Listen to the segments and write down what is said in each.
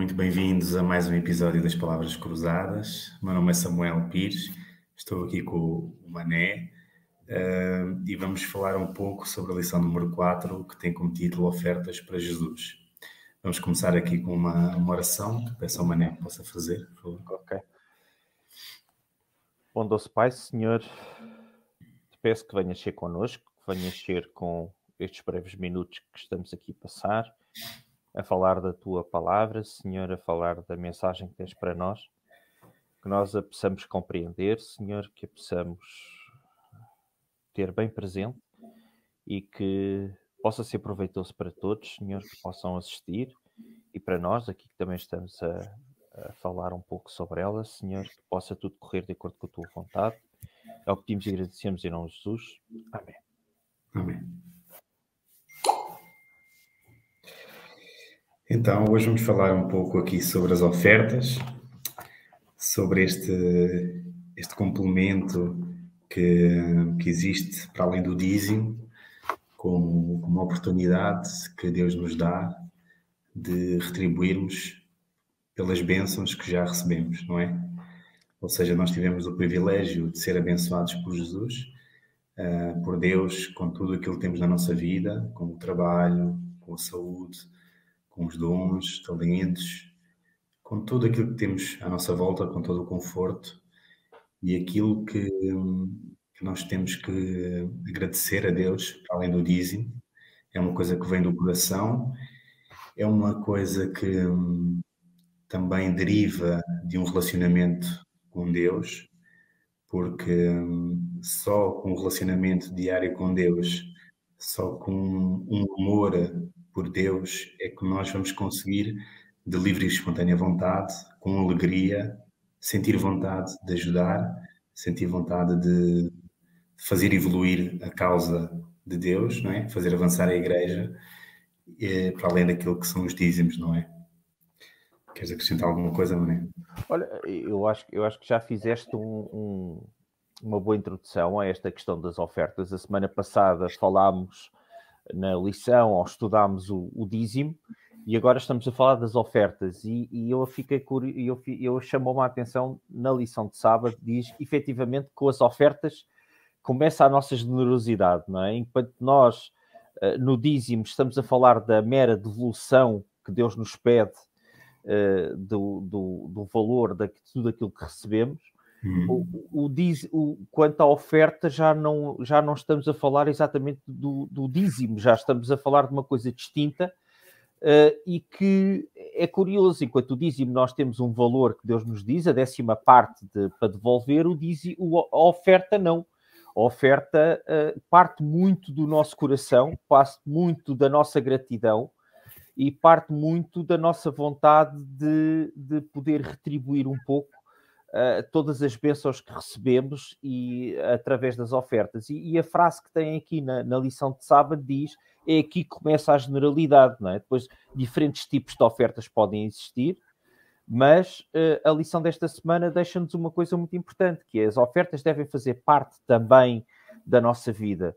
muito bem-vindos a mais um episódio das Palavras Cruzadas. O meu nome é Samuel Pires, estou aqui com o Mané e vamos falar um pouco sobre a lição número 4, que tem como título Ofertas para Jesus. Vamos começar aqui com uma oração que peço ao Mané que possa fazer, por favor. Ok. Bondoso Pai, Senhor, te peço que venhas ser connosco, que venhas ser com estes breves minutos que estamos aqui a passar, a falar da Tua Palavra, Senhor, a falar da mensagem que tens para nós, que nós a possamos compreender, Senhor, que a possamos ter bem presente e que possa ser proveitoso para todos, Senhor, que possam assistir e para nós, aqui que também estamos a falar um pouco sobre ela, Senhor, que possa tudo correr de acordo com a Tua vontade. É o que pedimos e agradecemos em nome de Jesus. Amém. Amém. Então, hoje vamos falar um pouco aqui sobre as ofertas, sobre este complemento que existe para além do dízimo, como uma oportunidade que Deus nos dá de retribuirmos pelas bênçãos que já recebemos, não é? Ou seja, nós tivemos o privilégio de ser abençoados por Jesus, por Deus, com tudo aquilo que temos na nossa vida, com o trabalho, com a saúde, com os dons, talentos, com tudo aquilo que temos à nossa volta, com todo o conforto e aquilo que nós temos que agradecer a Deus, para além do dízimo. É uma coisa que vem do coração, é uma coisa que também deriva de um relacionamento com Deus, porque só com um relacionamento diário com Deus, só com um amor por Deus, é que nós vamos conseguir, de livre e espontânea vontade, com alegria, sentir vontade de ajudar, sentir vontade de fazer evoluir a causa de Deus, não é? Fazer avançar a igreja, para além daquilo que são os dízimos, não é? Queres acrescentar alguma coisa, Mané? Olha, eu acho que já fizeste uma boa introdução a esta questão das ofertas. A semana passada falámos na lição, ou estudámos o dízimo, e agora estamos a falar das ofertas. E eu fiquei curioso, eu chamou-me a atenção na lição de sábado, diz efetivamente que com as ofertas começa a nossa generosidade, não é? Enquanto nós, no dízimo, estamos a falar da mera devolução que Deus nos pede do valor de tudo aquilo que recebemos, quanto à oferta já não estamos a falar exatamente do dízimo, já estamos a falar de uma coisa distinta, e que é curioso. Enquanto o dízimo nós temos um valor que Deus nos diz, a 10ª parte para devolver, a oferta não. A oferta parte muito do nosso coração, parte muito da nossa gratidão e parte muito da nossa vontade de poder retribuir um pouco todas as bênçãos que recebemos e através das ofertas. E a frase que tem aqui na lição de sábado diz: é aqui que começa a generalidade, não é? Depois, diferentes tipos de ofertas podem existir, mas a lição desta semana deixa-nos uma coisa muito importante, que é: as ofertas devem fazer parte também da nossa vida.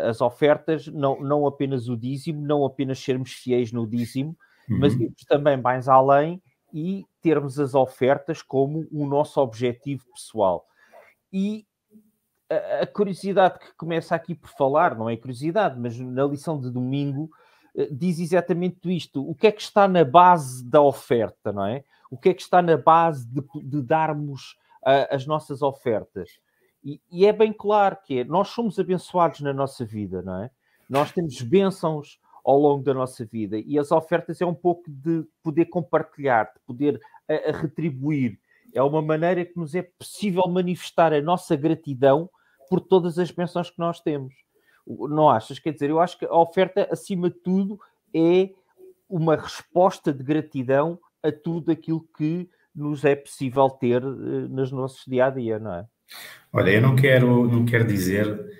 As ofertas, não apenas o dízimo, não apenas sermos fiéis no dízimo, mas irmos também mais além e termos as ofertas como o nosso objetivo pessoal. E a curiosidade que começa aqui por falar, não é curiosidade, mas na lição de domingo, diz exatamente isto. O que é que está na base da oferta, não é? O que é que está na base de darmos as nossas ofertas? E é bem claro que nós somos abençoados na nossa vida, não é? Nós temos bênçãos ao longo da nossa vida e as ofertas é um pouco de poder compartilhar, de poder retribuir. É uma maneira que nos é possível manifestar a nossa gratidão por todas as bênçãos que nós temos. Não achas? Quer dizer, eu acho que a oferta, acima de tudo, é uma resposta de gratidão a tudo aquilo que nos é possível ter nos nossos dia-a-dia, não é? Olha, eu não quero dizer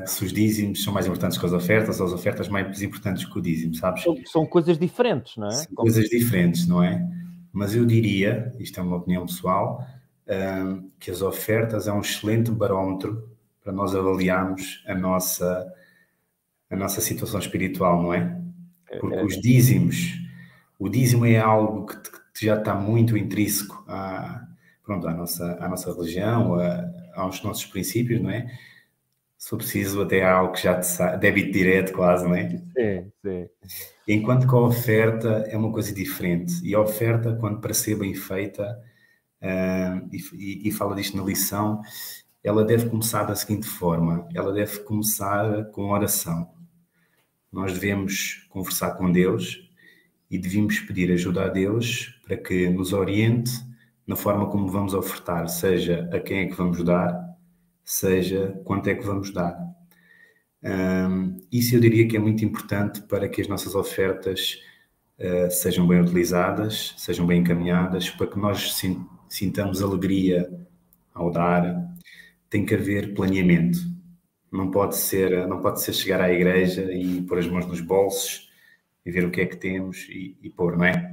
que se os dízimos são mais importantes que as ofertas, ou as ofertas mais importantes que o dízimo, sabes? São coisas diferentes, não é? São coisas diferentes, não é? Mas eu diria, isto é uma opinião pessoal, que as ofertas é um excelente barómetro para nós avaliarmos a nossa situação espiritual, não é? Porque os dízimos O dízimo é algo que já está muito intrínseco pronto, à nossa religião, aos nossos princípios, não é? Se for preciso, até há algo que já te sai, débito direto quase, não é? Sim, sim. Enquanto que a oferta é uma coisa diferente. E a oferta, quando para ser bem feita, e fala disto na lição, ela deve começar da seguinte forma: ela deve começar com oração. Nós devemos conversar com Deus e devemos pedir ajuda a Deus para que nos oriente na forma como vamos ofertar, seja a quem é que vamos dar, seja quanto é que vamos dar. Isso eu diria que é muito importante para que as nossas ofertas sejam bem utilizadas, sejam bem encaminhadas, para que nós sintamos alegria ao dar. Tem que haver planeamento. Não pode ser chegar à igreja e pôr as mãos nos bolsos e ver o que é que temos e pôr, não é?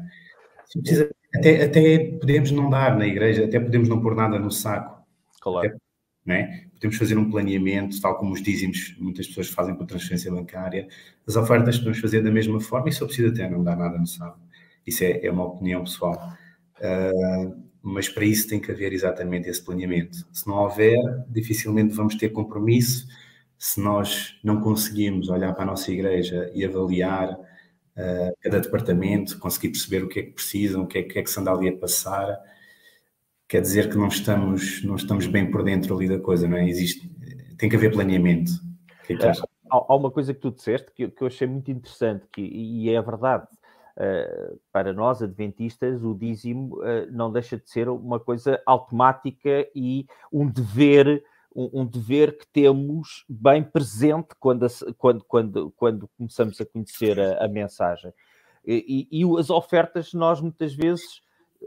Se precisa, até podemos não dar na igreja, até podemos não pôr nada no saco. Claro. Até, não é? Podemos fazer um planeamento, tal como os dízimos muitas pessoas fazem com transferência bancária. As ofertas podemos fazer da mesma forma e só precisa até não dar nada no saco. Isso é uma opinião pessoal. Mas para isso tem que haver exatamente esse planeamento. Se não houver, dificilmente vamos ter compromisso. Se nós não conseguimos olhar para a nossa igreja e avaliar cada departamento, conseguir perceber o que é que precisam, o que é que se anda ali a passar, quer dizer que não estamos bem por dentro ali da coisa, não é? Tem que haver planeamento. O que é que achas? Há uma coisa que tu disseste que eu achei muito interessante, e é verdade. Para nós, adventistas, o dízimo não deixa de ser uma coisa automática e um dever que temos bem presente quando começamos a conhecer a mensagem. E as ofertas, nós muitas vezes,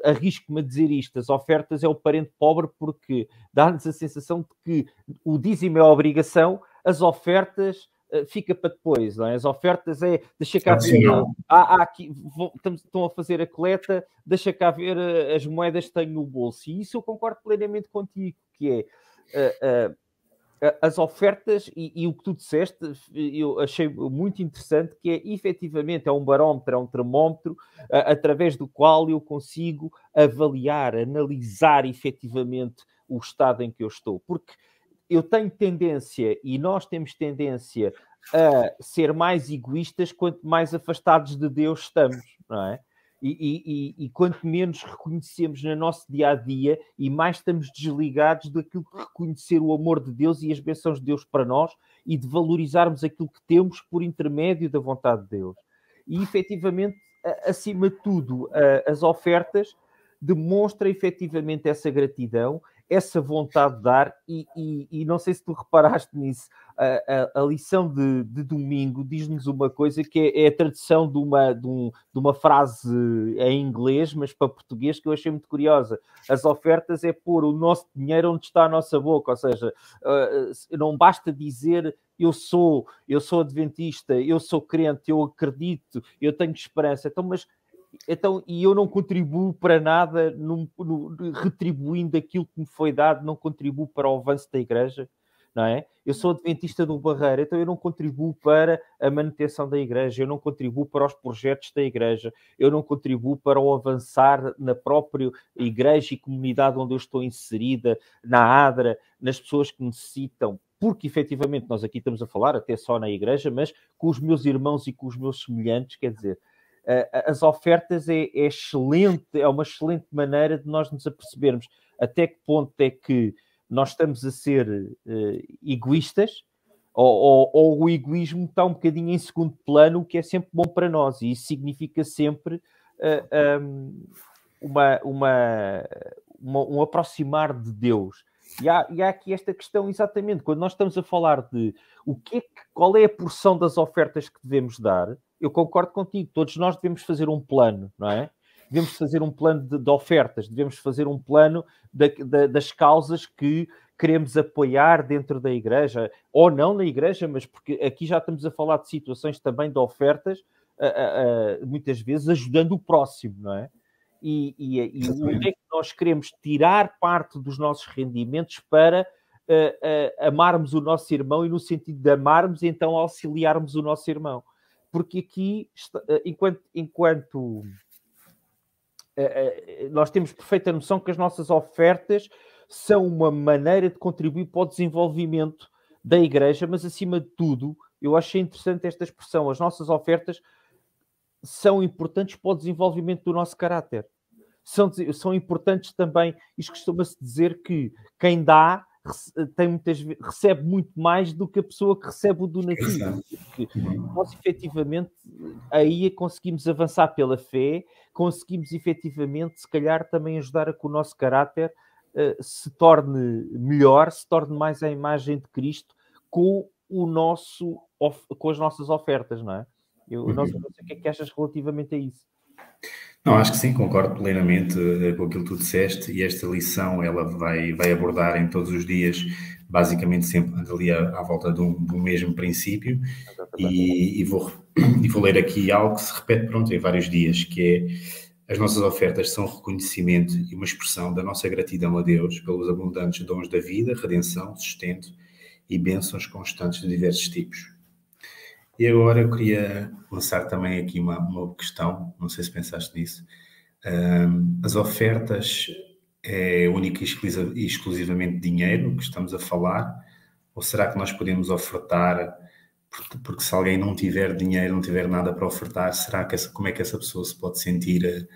arrisco-me a dizer isto, as ofertas é o parente pobre porque dá-nos a sensação de que o dízimo é a obrigação, as ofertas fica para depois, não é? As ofertas deixa cá ver, aqui, estão a fazer a coleta, deixa cá ver as moedas que tenho no bolso. E isso eu concordo plenamente contigo, que é as ofertas e o que tu disseste, eu achei muito interessante, que é efetivamente um barómetro, é um termómetro através do qual eu consigo avaliar, analisar efetivamente o estado em que eu estou. Porque eu tenho tendência, e nós temos tendência a ser mais egoístas quanto mais afastados de Deus estamos, não é? E quanto menos reconhecemos no nosso dia-a-dia e mais estamos desligados daquilo que reconhecer o amor de Deus e as bênçãos de Deus para nós e de valorizarmos aquilo que temos por intermédio da vontade de Deus. E, efetivamente, acima de tudo, as ofertas demonstram efetivamente essa gratidão, essa vontade de dar, e não sei se tu reparaste nisso, a lição de domingo diz-nos uma coisa que é a tradução de uma frase em inglês, mas para português, que eu achei muito curiosa. As ofertas é pôr o nosso dinheiro onde está a nossa boca, ou seja, não basta dizer eu sou adventista, eu sou crente, eu acredito, eu tenho esperança, e eu não contribuo para nada, retribuindo aquilo que me foi dado, não contribuo para o avanço da igreja, não é? Eu sou adventista do Barreiro, então eu não contribuo para a manutenção da igreja, eu não contribuo para os projetos da igreja, eu não contribuo para o avançar na própria igreja e comunidade onde eu estou inserida, na ADRA, nas pessoas que necessitam, porque efetivamente nós aqui estamos a falar até só na igreja, mas com os meus irmãos e com os meus semelhantes, quer dizer, as ofertas é excelente, é uma excelente maneira de nós nos apercebermos até que ponto é que nós estamos a ser egoístas, ou o egoísmo está um bocadinho em segundo plano, o que é sempre bom para nós, e isso significa sempre um aproximar de Deus. E há aqui esta questão, exatamente, quando nós estamos a falar de qual é a porção das ofertas que devemos dar. Eu concordo contigo, todos nós devemos fazer um plano, não é? Devemos fazer um plano de ofertas, devemos fazer um plano das causas que queremos apoiar dentro da igreja, ou não na igreja, mas porque aqui já estamos a falar de situações também de ofertas, muitas vezes ajudando o próximo, não é? E onde é que nós queremos tirar parte dos nossos rendimentos para amarmos o nosso irmão, e no sentido de amarmos, então auxiliarmos o nosso irmão. Porque aqui, enquanto nós temos perfeita noção que as nossas ofertas são uma maneira de contribuir para o desenvolvimento da igreja, mas acima de tudo, eu achei interessante esta expressão, as nossas ofertas são importantes para o desenvolvimento do nosso caráter. São importantes também, isto costuma-se dizer que quem dá recebe muito mais do que a pessoa que recebe o donativo. Porque nós, efetivamente, aí conseguimos avançar pela fé, conseguimos, efetivamente, se calhar, também ajudar a que o nosso caráter se torne melhor, se torne mais à imagem de Cristo com as nossas ofertas, não é? Eu não sei o que é que achas relativamente a isso. Não, acho que sim, concordo plenamente com aquilo que tu disseste, e esta lição ela vai abordar em todos os dias, basicamente sempre ali à volta do mesmo princípio, e vou ler aqui algo que se repete, pronto, em vários dias, que é: as nossas ofertas são reconhecimento e uma expressão da nossa gratidão a Deus pelos abundantes dons da vida, redenção, sustento e bênçãos constantes de diversos tipos. E agora eu queria lançar também aqui uma questão, não sei se pensaste nisso. As ofertas é única e exclusivamente dinheiro que estamos a falar? Ou será que nós podemos ofertar, porque se alguém não tiver dinheiro, não tiver nada para ofertar, como é que essa pessoa se pode sentir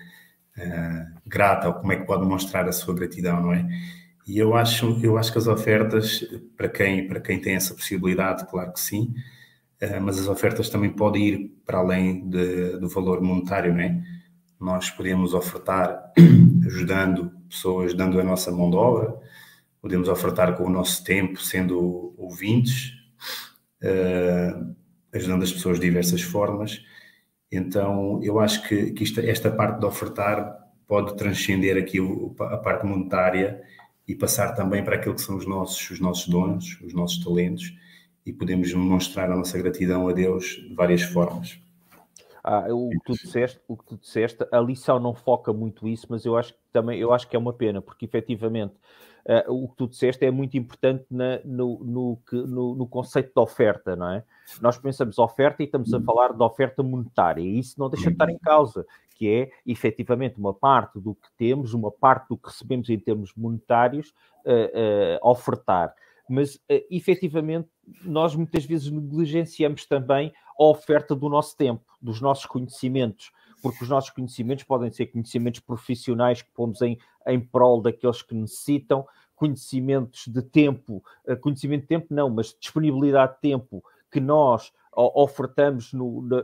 grata, ou como é que pode mostrar a sua gratidão, não é? E eu acho que as ofertas, para quem tem essa possibilidade, claro que sim, mas as ofertas também podem ir para além do valor monetário, não é? Nós podemos ofertar ajudando pessoas, dando a nossa mão de obra, podemos ofertar com o nosso tempo, sendo ouvintes, ajudando as pessoas de diversas formas. Então, eu acho que esta parte de ofertar pode transcender aqui a parte monetária e passar também para aquilo que são os nossos dons, os nossos talentos, e podemos demonstrar a nossa gratidão a Deus de várias formas. O que tu disseste, a lição não foca muito isso, mas eu acho que é uma pena, porque efetivamente o que tu disseste é muito importante no conceito de oferta, não é? Nós pensamos oferta e estamos a falar de oferta monetária, e isso não deixa de estar em causa, que é efetivamente uma parte do que temos, uma parte do que recebemos em termos monetários, ofertar. Mas, efetivamente, nós muitas vezes negligenciamos também a oferta do nosso tempo, dos nossos conhecimentos, porque os nossos conhecimentos podem ser conhecimentos profissionais que pomos em prol daqueles que necessitam, conhecimentos de tempo, conhecimento de tempo não, mas disponibilidade de tempo que nós ofertamos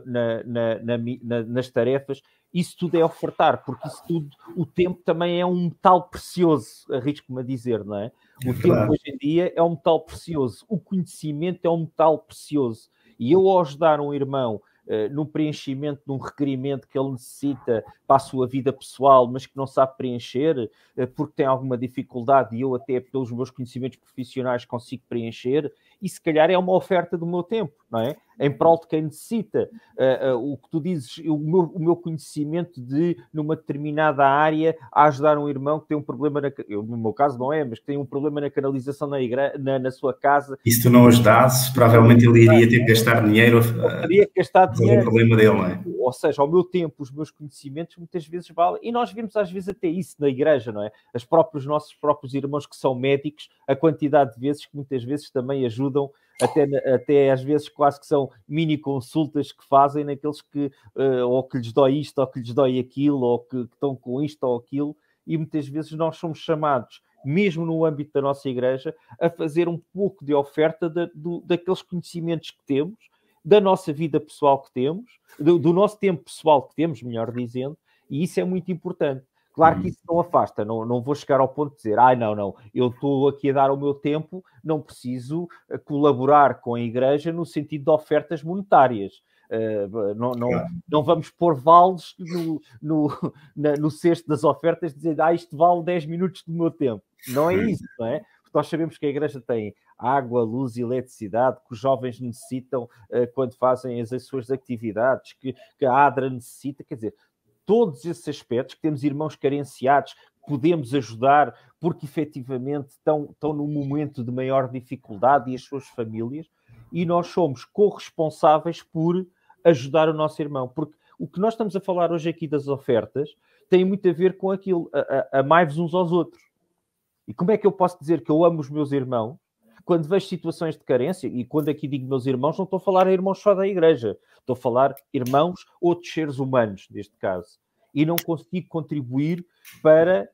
nas tarefas. Isso tudo é ofertar, porque isso tudo, o tempo também é um metal precioso, arrisco-me a dizer, não é? O tempo hoje em dia é um metal precioso, o conhecimento é um metal precioso. E eu, ao ajudar um irmão no preenchimento de um requerimento que ele necessita para a sua vida pessoal, mas que não sabe preencher, porque tem alguma dificuldade, e eu até pelos meus conhecimentos profissionais consigo preencher, e se calhar é uma oferta do meu tempo, não é? Em prol de quem necessita. O que tu dizes, o meu conhecimento de, numa determinada área, a ajudar um irmão que tem um problema, no meu caso não é, mas que tem um problema na canalização na sua casa. E se tu não ajudasses, provavelmente ele iria ter que gastar dinheiro teria que gastar dinheiro. O problema dele, não é? Ou seja, ao meu tempo, os meus conhecimentos muitas vezes valem. E nós vemos às vezes até isso na igreja, não é? Nossos próprios irmãos que são médicos, a quantidade de vezes que muitas vezes também ajudam, até às vezes quase que são mini consultas que fazem naqueles que ou que lhes dói isto, ou que lhes dói aquilo, ou que estão com isto ou aquilo, e muitas vezes nós somos chamados, mesmo no âmbito da nossa igreja, a fazer um pouco de oferta daqueles conhecimentos que temos, da nossa vida pessoal que temos, do nosso tempo pessoal que temos, melhor dizendo, e isso é muito importante. Claro que isso não afasta, não vou chegar ao ponto de dizer, não, eu estou aqui a dar o meu tempo, não preciso colaborar com a igreja no sentido de ofertas monetárias. Não vamos pôr vales no cesto das ofertas, dizer, isto vale 10 minutos do meu tempo. Não é isso, não é? Porque nós sabemos que a igreja tem água, luz e eletricidade que os jovens necessitam quando fazem as suas atividades, que a ADRA necessita, quer dizer, todos esses aspectos, que temos irmãos carenciados, podemos ajudar porque efetivamente estão num momento de maior dificuldade, e as suas famílias, e nós somos corresponsáveis por ajudar o nosso irmão, porque o que nós estamos a falar hoje aqui das ofertas tem muito a ver com aquilo, amai-vos uns aos outros. E como é que eu posso dizer que eu amo os meus irmãos quando vejo situações de carência? E quando aqui digo meus irmãos, não estou a falar a irmãos só da igreja. Estou a falar irmãos, outros seres humanos, neste caso. E não consigo contribuir para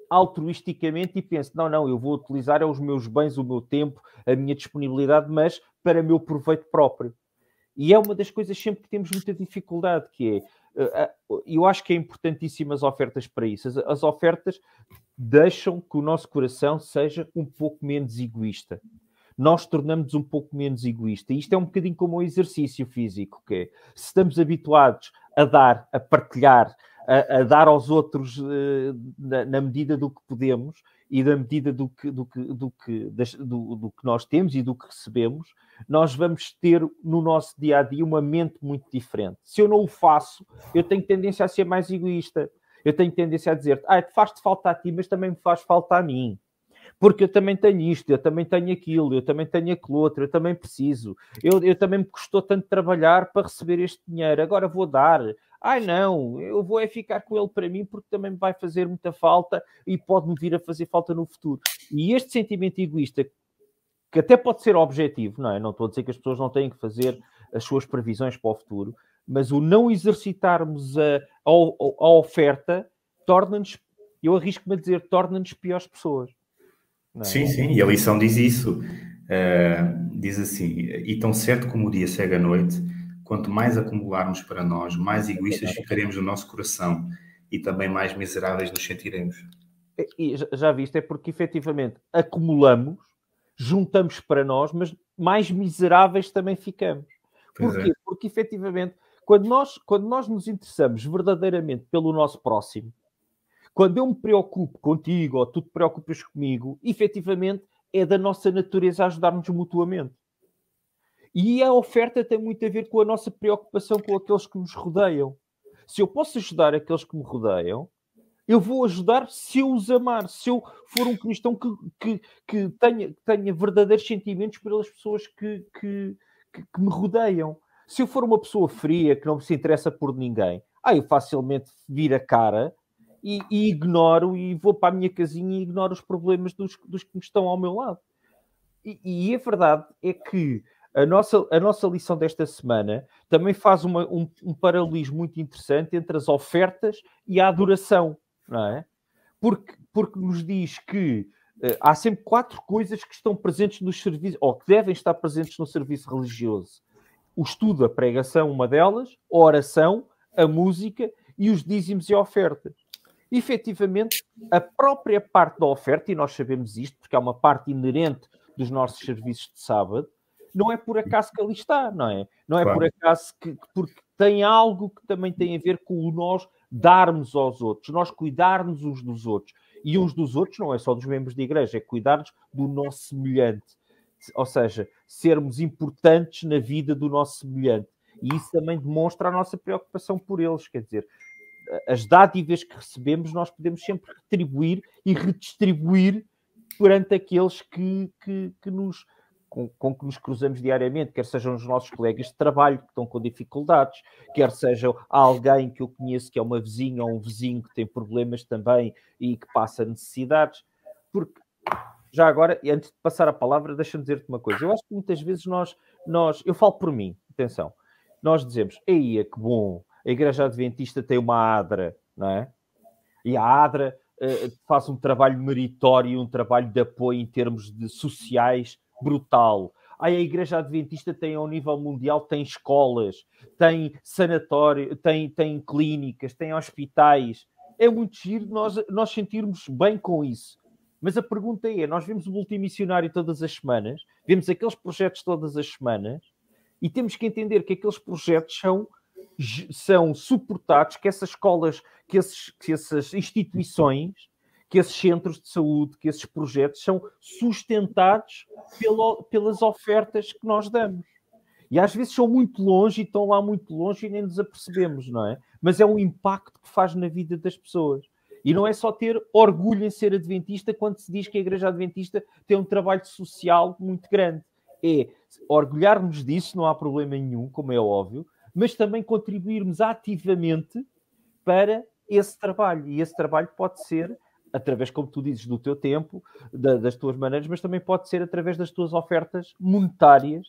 altruisticamente e penso, não, eu vou utilizar os meus bens, o meu tempo, a minha disponibilidade, mas para meu proveito próprio. E é uma das coisas sempre que temos muita dificuldade, que é, eu acho que é importantíssimo as ofertas para isso. As ofertas deixam que o nosso coração seja um pouco menos egoísta. Nós tornamos um pouco menos egoísta. E isto é um bocadinho como o exercício físico, que é, se estamos habituados a dar, a partilhar, a dar aos outros na medida do que podemos e da medida do que nós temos e do que recebemos, nós vamos ter no nosso dia-a-dia uma mente muito diferente. Se eu não o faço, eu tenho tendência a ser mais egoísta. Eu tenho tendência a dizer, faz-te falta a ti, mas também me faz falta a mim. Porque eu também tenho isto, eu também tenho aquilo, eu também tenho aquilo outro, eu também preciso. Eu também me custou tanto trabalhar para receber este dinheiro, agora vou dar. Não, eu vou ficar com ele para mim porque também me vai fazer muita falta e pode-me vir a fazer falta no futuro. E este sentimento egoísta, que até pode ser objetivo, não é? Não estou a dizer que as pessoas não têm que fazer as suas previsões para o futuro, mas o não exercitarmos a oferta torna-nos, eu arrisco-me a dizer, torna-nos piores pessoas. Não é? Sim, e a lição diz isso. Diz assim, e tão certo como o dia segue a noite, quanto mais acumularmos para nós, mais egoístas ficaremos no nosso coração e também mais miseráveis nos sentiremos. E já viste, é porque efetivamente acumulamos, juntamos para nós, mas mais miseráveis também ficamos. Porquê? Porque efetivamente, quando nós nos interessamos verdadeiramente pelo nosso próximo, quando eu me preocupo contigo ou tu te preocupas comigo, efetivamente é da nossa natureza ajudar-nos mutuamente. E a oferta tem muito a ver com a nossa preocupação com aqueles que nos rodeiam. Se eu posso ajudar aqueles que me rodeiam, eu vou ajudar se eu os amar. Se eu for um cristão que tenha verdadeiros sentimentos pelas pessoas que me rodeiam. Se eu for uma pessoa fria, que não se interessa por ninguém, eu facilmente viro a cara e ignoro e vou para a minha casinha e ignoro os problemas dos que estão ao meu lado. E a verdade é que a nossa lição desta semana também faz um paralelismo muito interessante entre as ofertas e a adoração, não é? Porque nos diz que há sempre 4 coisas que estão presentes nos serviços, ou que devem estar presentes no serviço religioso. O estudo, a pregação, uma delas, a oração, a música e os dízimos e ofertas. Efetivamente, a própria parte da oferta, e nós sabemos isto, porque é uma parte inerente dos nossos serviços de sábado, não é por acaso que ali está, não é? Não é por acaso porque tem algo que também tem a ver com o nós darmos aos outros, nós cuidarmos uns dos outros. E uns dos outros não é só dos membros da igreja, é cuidarmos do nosso semelhante. Ou seja, sermos importantes na vida do nosso semelhante. E isso também demonstra a nossa preocupação por eles. Quer dizer, as dádivas que recebemos, nós podemos sempre retribuir e redistribuir perante aqueles com que nos cruzamos diariamente, quer sejam os nossos colegas de trabalho que estão com dificuldades, quer seja alguém que eu conheço que é uma vizinha ou um vizinho que tem problemas também e que passa necessidades. Porque, já agora, e antes de passar a palavra, deixa-me dizer-te uma coisa. Eu acho que muitas vezes eu falo por mim, atenção, nós dizemos, que bom, a Igreja Adventista tem uma ADRA, não é? E a ADRA faz um trabalho meritório, um trabalho de apoio em termos de sociais brutal. A Igreja Adventista tem, ao nível mundial, tem escolas, tem sanatório, tem clínicas, tem hospitais. É muito giro nós sentirmos bem com isso. Mas a pergunta é, nós vemos o multimissionário todas as semanas, vemos aqueles projetos todas as semanas, e temos que entender que aqueles projetos são suportados, que essas escolas, que essas instituições, que esses centros de saúde, que esses projetos são sustentados pelas ofertas que nós damos. E às vezes são muito longe e estão lá muito longe e nem nos apercebemos, não é? Mas é um impacto que faz na vida das pessoas. E não é só ter orgulho em ser adventista quando se diz que a Igreja Adventista tem um trabalho social muito grande. É orgulhar-nos disso, não há problema nenhum, como é óbvio, mas também contribuirmos ativamente para esse trabalho. E esse trabalho pode ser através, como tu dizes, do teu tempo, das tuas maneiras, mas também pode ser através das tuas ofertas monetárias,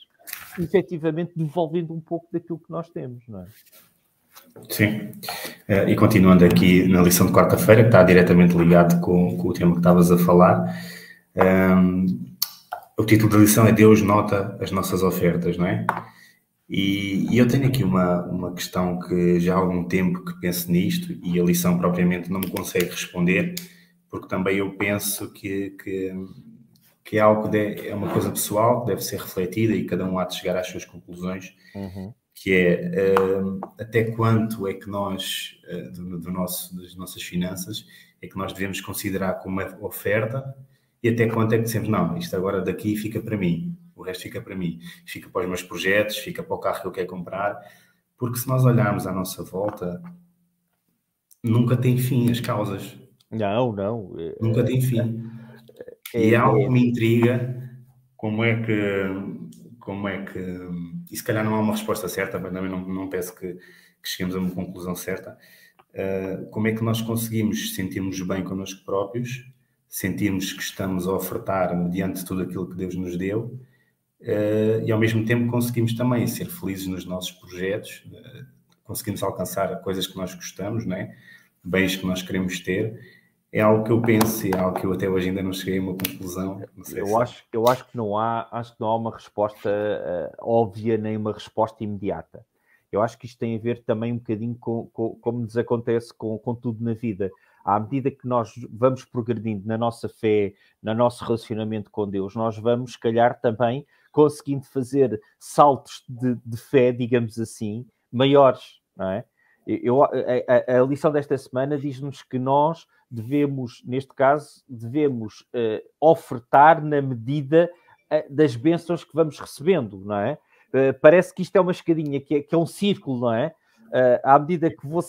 efetivamente devolvendo um pouco daquilo que nós temos, não é? Sim. E continuando aqui na lição de quarta-feira, que está diretamente ligado com o tema que estavas a falar, o título da lição é Deus nota as nossas ofertas, não é? E eu tenho aqui uma questão que já há algum tempo que penso nisto e a lição propriamente não me consegue responder, porque também eu penso que é algo que é uma coisa pessoal, que deve ser refletida e cada um há de chegar às suas conclusões, que é até quanto é que nós, das nossas finanças, é que nós devemos considerar como uma oferta e até quanto é que dizemos, não, isto agora daqui fica para mim, o resto fica para mim, fica para os meus projetos, fica para o carro que eu quero comprar, porque se nós olharmos à nossa volta, nunca tem fim as causas. Não. Nunca tem fim. E é algo que me intriga, como é que, e se calhar não há uma resposta certa, mas também não peço que cheguemos a uma conclusão certa, como é que nós conseguimos sentirmos bem connosco próprios, sentirmos que estamos a ofertar mediante tudo aquilo que Deus nos deu, e ao mesmo tempo conseguimos também ser felizes nos nossos projetos, conseguimos alcançar coisas que nós gostamos, não é? Bens que nós queremos ter. É algo que eu penso e é algo que eu até hoje ainda não cheguei a uma conclusão. Não sei eu acho que não há uma resposta óbvia nem uma resposta imediata. Eu acho que isto tem a ver também um bocadinho com como nos acontece com tudo na vida. À medida que nós vamos progredindo na nossa fé, no nosso relacionamento com Deus, nós vamos, se calhar, também conseguindo fazer saltos de fé, digamos assim, maiores, não é? A lição desta semana diz-nos que nós devemos, neste caso, ofertar na medida das bênçãos que vamos recebendo, não é? Parece que isto é uma escadinha, que é um círculo, não é? À medida que vou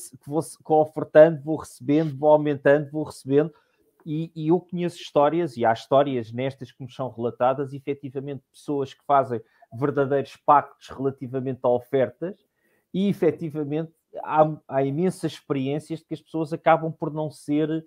ofertando, vou recebendo, vou aumentando, vou recebendo, e eu conheço histórias, e há histórias nestas que nos são relatadas, efetivamente, pessoas que fazem verdadeiros pactos relativamente a ofertas, e efetivamente há imensas experiências de que as pessoas acabam por não ser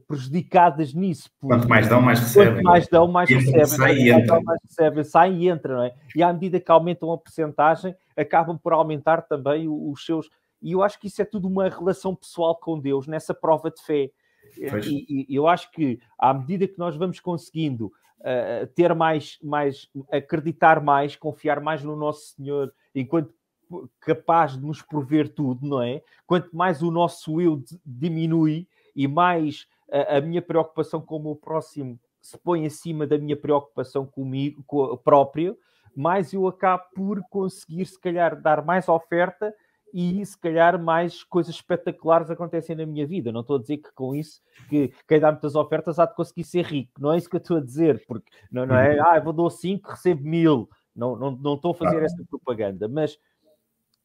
prejudicadas nisso. Quanto mais dão, mais recebem. Quanto mais dão, mais recebem. Sai e entra. Mais recebem, sai e entra, não é? E à medida que aumentam a percentagem, acabam por aumentar também os seus... E eu acho que isso é tudo uma relação pessoal com Deus, nessa prova de fé. E eu acho que à medida que nós vamos conseguindo ter mais, acreditar mais, confiar mais no nosso Senhor, enquanto capaz de nos prover tudo, não é? Quanto mais o nosso eu diminui e mais a minha preocupação com o meu próximo se põe acima da minha preocupação comigo próprio, mais eu acabo por conseguir, se calhar, dar mais oferta e, se calhar, mais coisas espetaculares acontecem na minha vida. Não estou a dizer que com isso, que quem dá muitas ofertas há de conseguir ser rico. Não é isso que eu estou a dizer, porque não é, eu vou dar 5, recebo 1000. Não estou a fazer essa propaganda, mas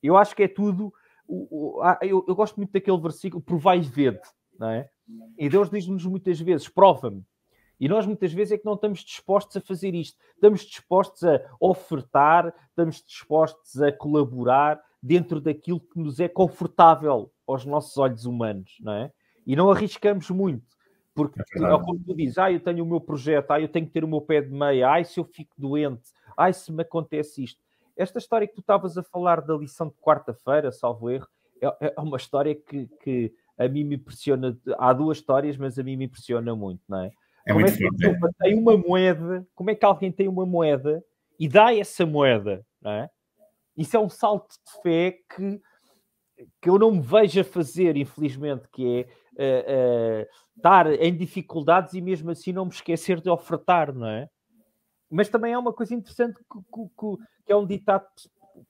eu acho que é tudo... Eu gosto muito daquele versículo, provai e vede, não é? E Deus diz-nos muitas vezes, prova-me. E nós muitas vezes é que não estamos dispostos a fazer isto. Estamos dispostos a ofertar, estamos dispostos a colaborar dentro daquilo que nos é confortável aos nossos olhos humanos, não é? E não arriscamos muito. Porque, como tu dizes, eu tenho o meu projeto, eu tenho que ter o meu pé de meia, se eu fico doente, se me acontece isto. Esta história que tu estavas a falar da lição de quarta-feira, salvo erro, é uma história que a mim me impressiona. Há duas histórias, mas a mim me impressiona muito, não é? Como é que tem uma moeda? Como é que alguém tem uma moeda e dá essa moeda, não é? Isso é um salto de fé que eu não me vejo a fazer, infelizmente, que é estar em dificuldades e mesmo assim não me esquecer de ofertar, não é? Mas também há uma coisa interessante que é um ditado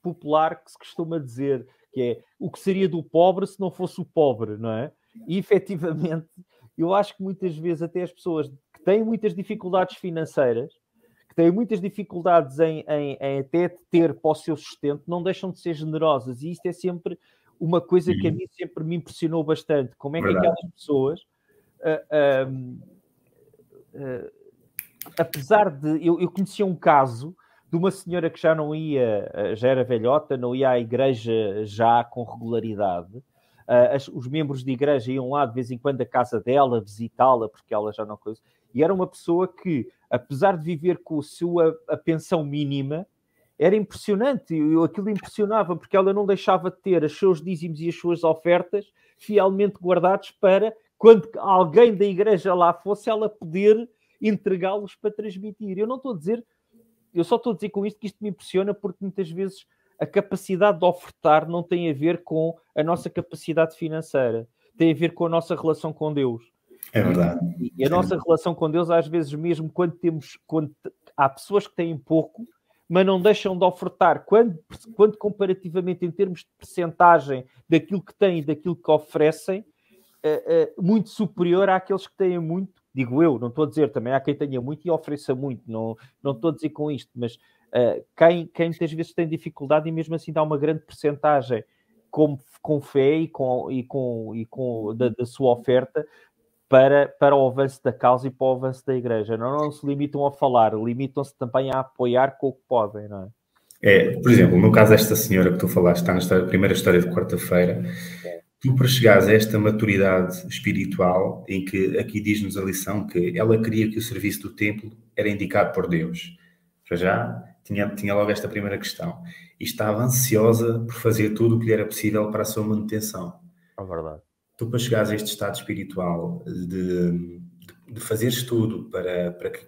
popular que se costuma dizer, que é o que seria do pobre se não fosse o pobre, não é? E, efetivamente, eu acho que muitas vezes até as pessoas que têm muitas dificuldades financeiras, que têm muitas dificuldades em até ter para o seu sustento, não deixam de ser generosas. E isto é sempre uma coisa que a mim sempre me impressionou bastante. Como é que aquelas pessoas... apesar de... Eu conhecia um caso de uma senhora que já não ia, já era velhota, não ia à igreja já com regularidade. Os membros de igreja iam lá de vez em quando à casa dela, visitá-la, porque ela já não coisa. E era uma pessoa que, apesar de viver com a pensão mínima, era impressionante. Aquilo impressionava, porque ela não deixava de ter os seus dízimos e as suas ofertas fielmente guardados para, quando alguém da igreja lá fosse, ela poder entregá-los para transmitir. Eu não estou a dizer, eu só estou a dizer com isto que isto me impressiona, porque muitas vezes a capacidade de ofertar não tem a ver com a nossa capacidade financeira, tem a ver com a nossa relação com Deus. É verdade. E a nossa relação com Deus, às vezes, mesmo quando há pessoas que têm pouco, mas não deixam de ofertar, quando comparativamente em termos de percentagem daquilo que têm e daquilo que oferecem, muito superior àqueles que têm muito. Digo eu, não estou a dizer, também há quem tenha muito e ofereça muito, não estou a dizer com isto, mas quem muitas vezes tem dificuldade e mesmo assim dá uma grande percentagem com fé da sua oferta para o avanço da causa e para o avanço da igreja. Não se limitam a falar, limitam-se também a apoiar com o que podem, não é? Por exemplo, no caso desta senhora que tu falaste, está na primeira história de quarta-feira, tu para chegares a esta maturidade espiritual, em que aqui diz-nos a lição que ela queria que o serviço do templo era indicado por Deus. Para já, tinha logo esta primeira questão. E estava ansiosa por fazer tudo o que lhe era possível para a sua manutenção. É verdade. Tu para chegares a este estado espiritual de fazeres tudo para que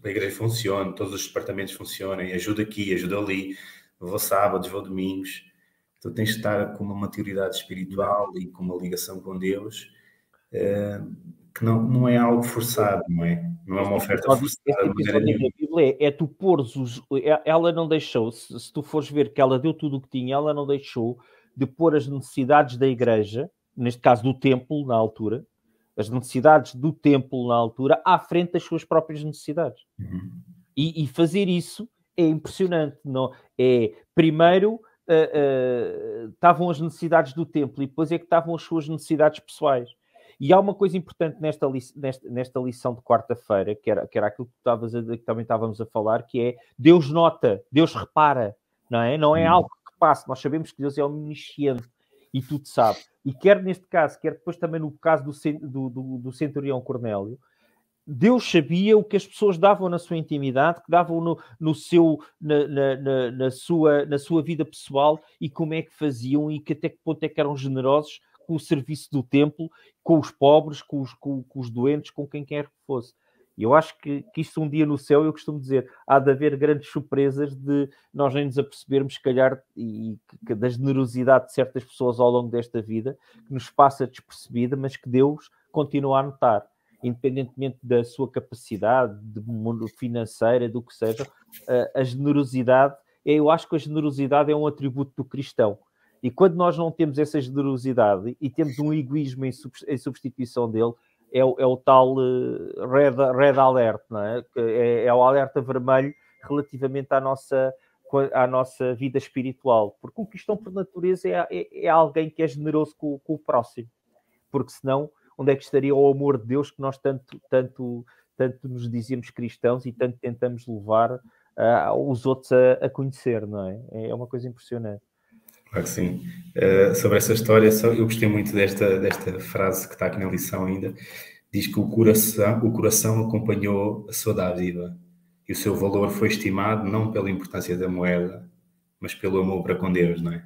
a igreja funcione, todos os departamentos funcionem, ajuda aqui, ajuda ali, vou sábados, vou domingos, tu tens de estar com uma maturidade espiritual e com uma ligação com Deus, que não é algo forçado, não é? Não é uma oferta forçada. Este episódio da Bíblia é tu pôres ela não deixou, se tu fores ver que ela deu tudo o que tinha, ela não deixou de pôr as necessidades da igreja, neste caso do templo, na altura, as necessidades do templo na altura, à frente das suas próprias necessidades. Uhum. E fazer isso é impressionante. Não? Primeiro estavam as necessidades do templo e depois é que estavam as suas necessidades pessoais. E há uma coisa importante nesta lição de quarta-feira, que era aquilo que também estávamos a falar, que é Deus nota, Deus repara, não é? Não é algo que passe. Nós sabemos que Deus é omnisciente e tudo sabe. E quer neste caso, quer depois também no caso do centurião Cornélio, Deus sabia o que as pessoas davam na sua intimidade, que davam na sua vida pessoal e como é que faziam e até que ponto é que eram generosos com o serviço do templo, com os pobres, com os doentes, com quem quer que fosse. E eu acho que isto um dia no céu, eu costumo dizer, há de haver grandes surpresas de nós nem nos apercebermos, se calhar, da generosidade de certas pessoas ao longo desta vida, que nos passa despercebida, mas que Deus continua a notar, independentemente da sua capacidade financeira, do que seja. A generosidade, eu acho que a generosidade é um atributo do cristão. E quando nós não temos essa generosidade e temos um egoísmo em substituição dele, é o tal red alert, não é? É o alerta vermelho relativamente à nossa vida espiritual. Porque o cristão, por natureza, é alguém que é generoso com o próximo. Porque senão, onde é que estaria o amor de Deus que nós tanto nos dizemos cristãos e tanto tentamos levar os outros a conhecer, não é? É uma coisa impressionante. Claro que sim. Sobre essa história, eu gostei muito desta frase que está aqui na lição ainda. Diz que o coração acompanhou a sua dádiva e o seu valor foi estimado não pela importância da moeda, mas pelo amor para com Deus, não é?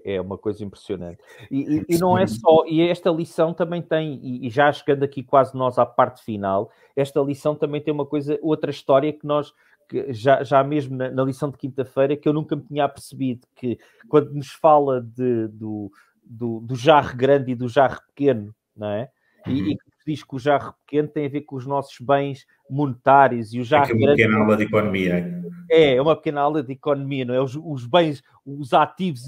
É uma coisa impressionante. E não é só... E esta lição também tem, e já chegando aqui quase nós à parte final, esta lição também tem outra história que nós... Que já mesmo na lição de quinta-feira, que eu nunca me tinha apercebido, que quando nos fala do jarro grande e do jarro pequeno, não é? E que diz que o jarro pequeno tem a ver com os nossos bens monetários e o jarro grande... É uma pequena aula de economia. É uma pequena aula de economia, não é? Os bens, os ativos,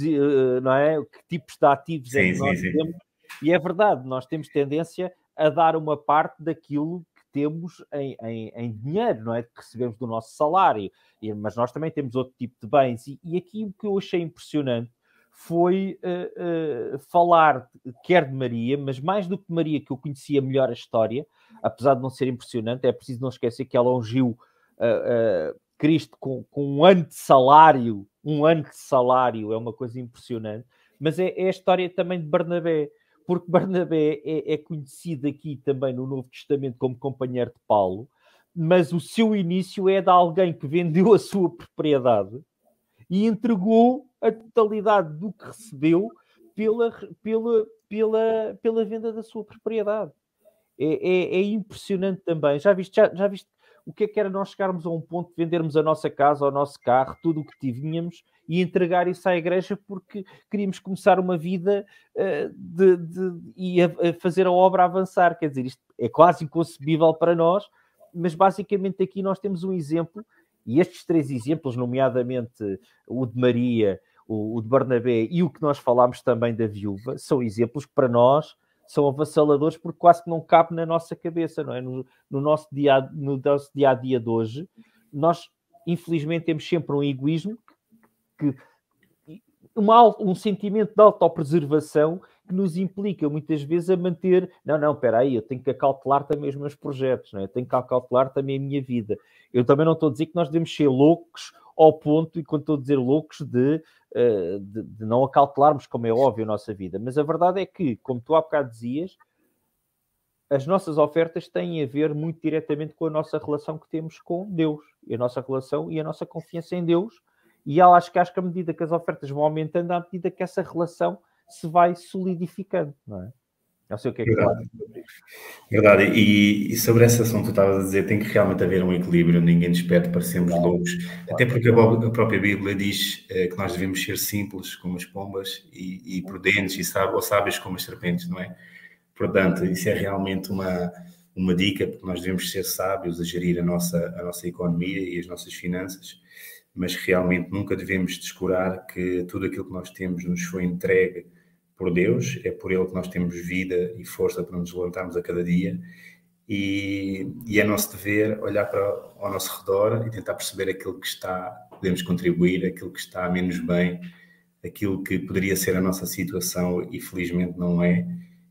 não é? Que tipos de ativos sim, é que nós temos? E é verdade, nós temos tendência a dar uma parte daquilo temos em dinheiro, não é? Que recebemos do nosso salário. Mas nós também temos outro tipo de bens. E aqui o que eu achei impressionante foi falar, quer de Maria, mas mais do que Maria, que eu conhecia melhor a história, apesar de não ser impressionante, é preciso não esquecer que ela ungiu Cristo com um ano de salário, é uma coisa impressionante, mas é a história também de Barnabé, porque Barnabé é conhecido aqui também no Novo Testamento como companheiro de Paulo, mas o seu início é de alguém que vendeu a sua propriedade e entregou a totalidade do que recebeu pela venda da sua propriedade. É impressionante também. Já viste o que era nós chegarmos a um ponto de vendermos a nossa casa, o nosso carro, tudo o que tínhamos e entregar isso à igreja porque queríamos começar uma vida e a fazer a obra avançar. Quer dizer, isto é quase inconcebível para nós, mas basicamente aqui nós temos um exemplo, e estes 3 exemplos, nomeadamente o de Maria, o de Barnabé e o que nós falámos também da viúva, são exemplos que para nós são avassaladores porque quase que não cabe na nossa cabeça, não é? No nosso dia a dia de hoje, nós infelizmente temos sempre um egoísmo, um sentimento de autopreservação que nos implica muitas vezes a manter, não, espera aí, eu tenho que acautelar também os meus projetos, não é? Eu tenho que acautelar também a minha vida. Eu também não estou a dizer que nós devemos ser loucos ao ponto, e quando estou a dizer loucos, de não acautelarmos, como é óbvio, a nossa vida. Mas a verdade é que, como tu há bocado dizias, as nossas ofertas têm a ver muito diretamente com a nossa relação que temos com Deus, e a nossa relação e a nossa confiança em Deus. E acho que à medida que as ofertas vão aumentando, à medida que essa relação se vai solidificando, não é? Não sei o que é que tu achas sobre isso. Verdade, e sobre essa ação que tu estavas a dizer, tem que realmente haver um equilíbrio, ninguém nos pede para sermos loucos, até porque a própria Bíblia diz que nós devemos ser simples como as pombas e prudentes ou sábios como as serpentes, não é? Portanto, isso é realmente uma dica, porque nós devemos ser sábios a gerir a nossa economia e as nossas finanças, mas realmente nunca devemos descurar que tudo aquilo que nós temos nos foi entregue por Deus, é por Ele que nós temos vida e força para nos levantarmos a cada dia, e é nosso dever olhar ao nosso redor e tentar perceber aquilo que podemos contribuir, aquilo que está menos bem, aquilo que poderia ser a nossa situação e felizmente não é,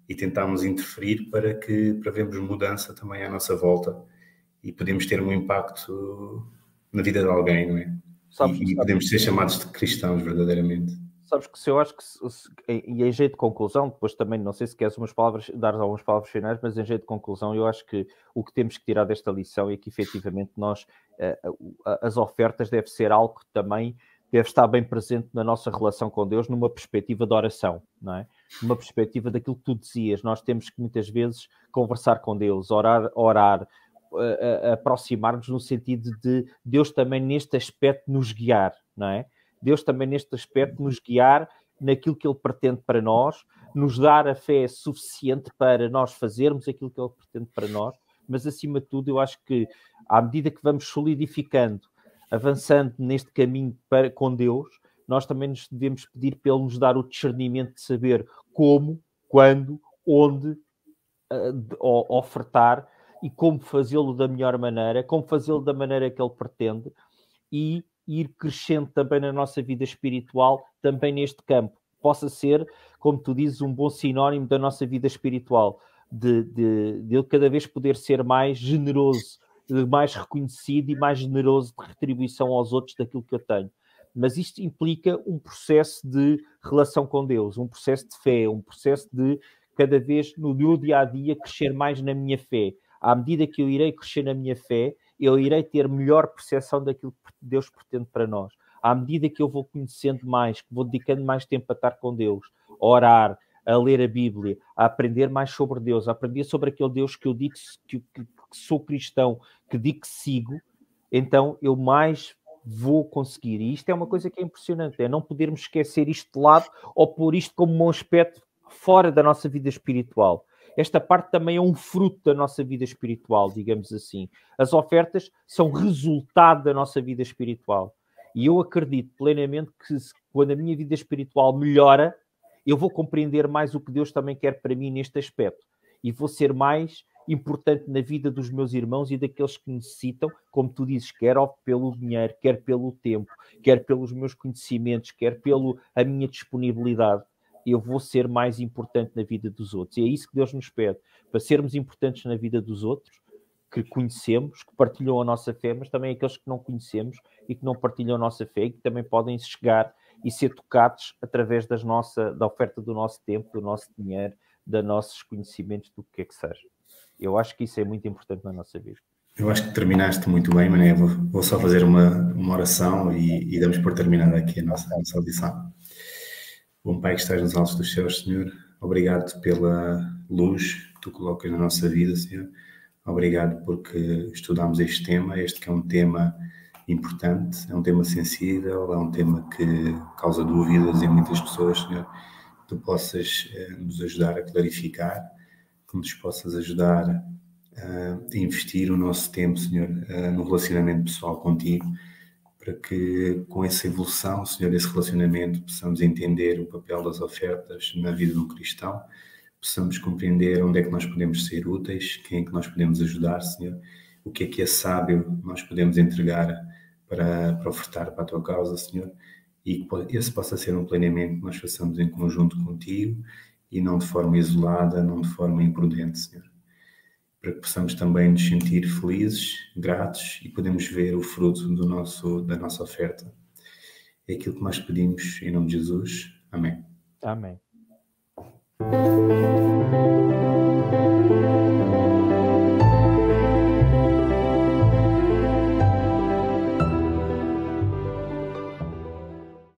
e tentarmos interferir para vermos mudança também à nossa volta e podemos ter um impacto na vida de alguém, não é? E podemos ser chamados de cristãos verdadeiramente. Sabes que se eu acho que, e em jeito de conclusão, depois também não sei se queres dar algumas palavras finais, mas em jeito de conclusão eu acho que o que temos que tirar desta lição é que efetivamente as ofertas deve ser algo que também deve estar bem presente na nossa relação com Deus, numa perspectiva de oração, não é? Numa perspectiva daquilo que tu dizias, nós temos que muitas vezes conversar com Deus, orar, aproximar-nos no sentido de Deus também neste aspecto nos guiar, não é? Deus também neste aspecto nos guiar naquilo que Ele pretende para nós, nos dar a fé suficiente para nós fazermos aquilo que Ele pretende para nós, mas acima de tudo eu acho que à medida que vamos solidificando, avançando neste caminho com Deus, nós também nos devemos pedir para Ele nos dar o discernimento de saber como, quando, onde ofertar e como fazê-lo da melhor maneira, como fazê-lo da maneira que Ele pretende e ir crescendo também na nossa vida espiritual, também neste campo. Possa ser, como tu dizes, um bom sinónimo da nossa vida espiritual, de ele cada vez poder ser mais generoso, mais reconhecido e mais generoso de retribuição aos outros daquilo que eu tenho. Mas isto implica um processo de relação com Deus, um processo de fé, um processo de cada vez no meu dia-a-dia crescer mais na minha fé. À medida que eu irei crescer na minha fé, eu irei ter melhor percepção daquilo que Deus pretende para nós. À medida que eu vou conhecendo mais, que vou dedicando mais tempo a estar com Deus, a orar, a ler a Bíblia, a aprender mais sobre Deus, a aprender sobre aquele Deus que eu digo que sou cristão, que digo que sigo, então eu mais vou conseguir. E isto é uma coisa que é impressionante, é não podermos esquecer isto de lado ou pôr isto como um aspecto fora da nossa vida espiritual. Esta parte também é um fruto da nossa vida espiritual, digamos assim. As ofertas são resultado da nossa vida espiritual. E eu acredito plenamente que quando a minha vida espiritual melhora, eu vou compreender mais o que Deus também quer para mim neste aspecto. E vou ser mais importante na vida dos meus irmãos e daqueles que necessitam, como tu dizes, quer pelo dinheiro, quer pelo tempo, quer pelos meus conhecimentos, quer pela minha disponibilidade. Eu vou ser mais importante na vida dos outros. E é isso que Deus nos pede, para sermos importantes na vida dos outros, que conhecemos, que partilham a nossa fé, mas também aqueles que não conhecemos e que não partilham a nossa fé e que também podem chegar e ser tocados através da oferta do nosso tempo, do nosso dinheiro, dos nossos conhecimentos, do que é que seja. Eu acho que isso é muito importante na nossa vida. Eu acho que terminaste muito bem, Mané. Vou só fazer uma oração e damos por terminada aqui a nossa audição. Bom Pai que estás nos altos dos céus, Senhor, obrigado pela luz que tu colocas na nossa vida, Senhor. Obrigado porque estudamos este tema, este que é um tema importante, é um tema sensível, é um tema que causa dúvidas em muitas pessoas, Senhor. Que tu possas nos ajudar a clarificar, que nos possas ajudar a investir o nosso tempo, Senhor, no relacionamento pessoal contigo, para que com essa evolução, Senhor, esse relacionamento, possamos entender o papel das ofertas na vida de um cristão, possamos compreender onde é que nós podemos ser úteis, quem é que nós podemos ajudar, Senhor, o que é sábio nós podemos entregar para ofertar para a tua causa, Senhor, e que esse possa ser um planeamento que nós façamos em conjunto contigo e não de forma isolada, não de forma imprudente, Senhor. Para que possamos também nos sentir felizes, gratos e podemos ver o fruto da nossa oferta. É aquilo que nós pedimos em nome de Jesus. Amém. Amém.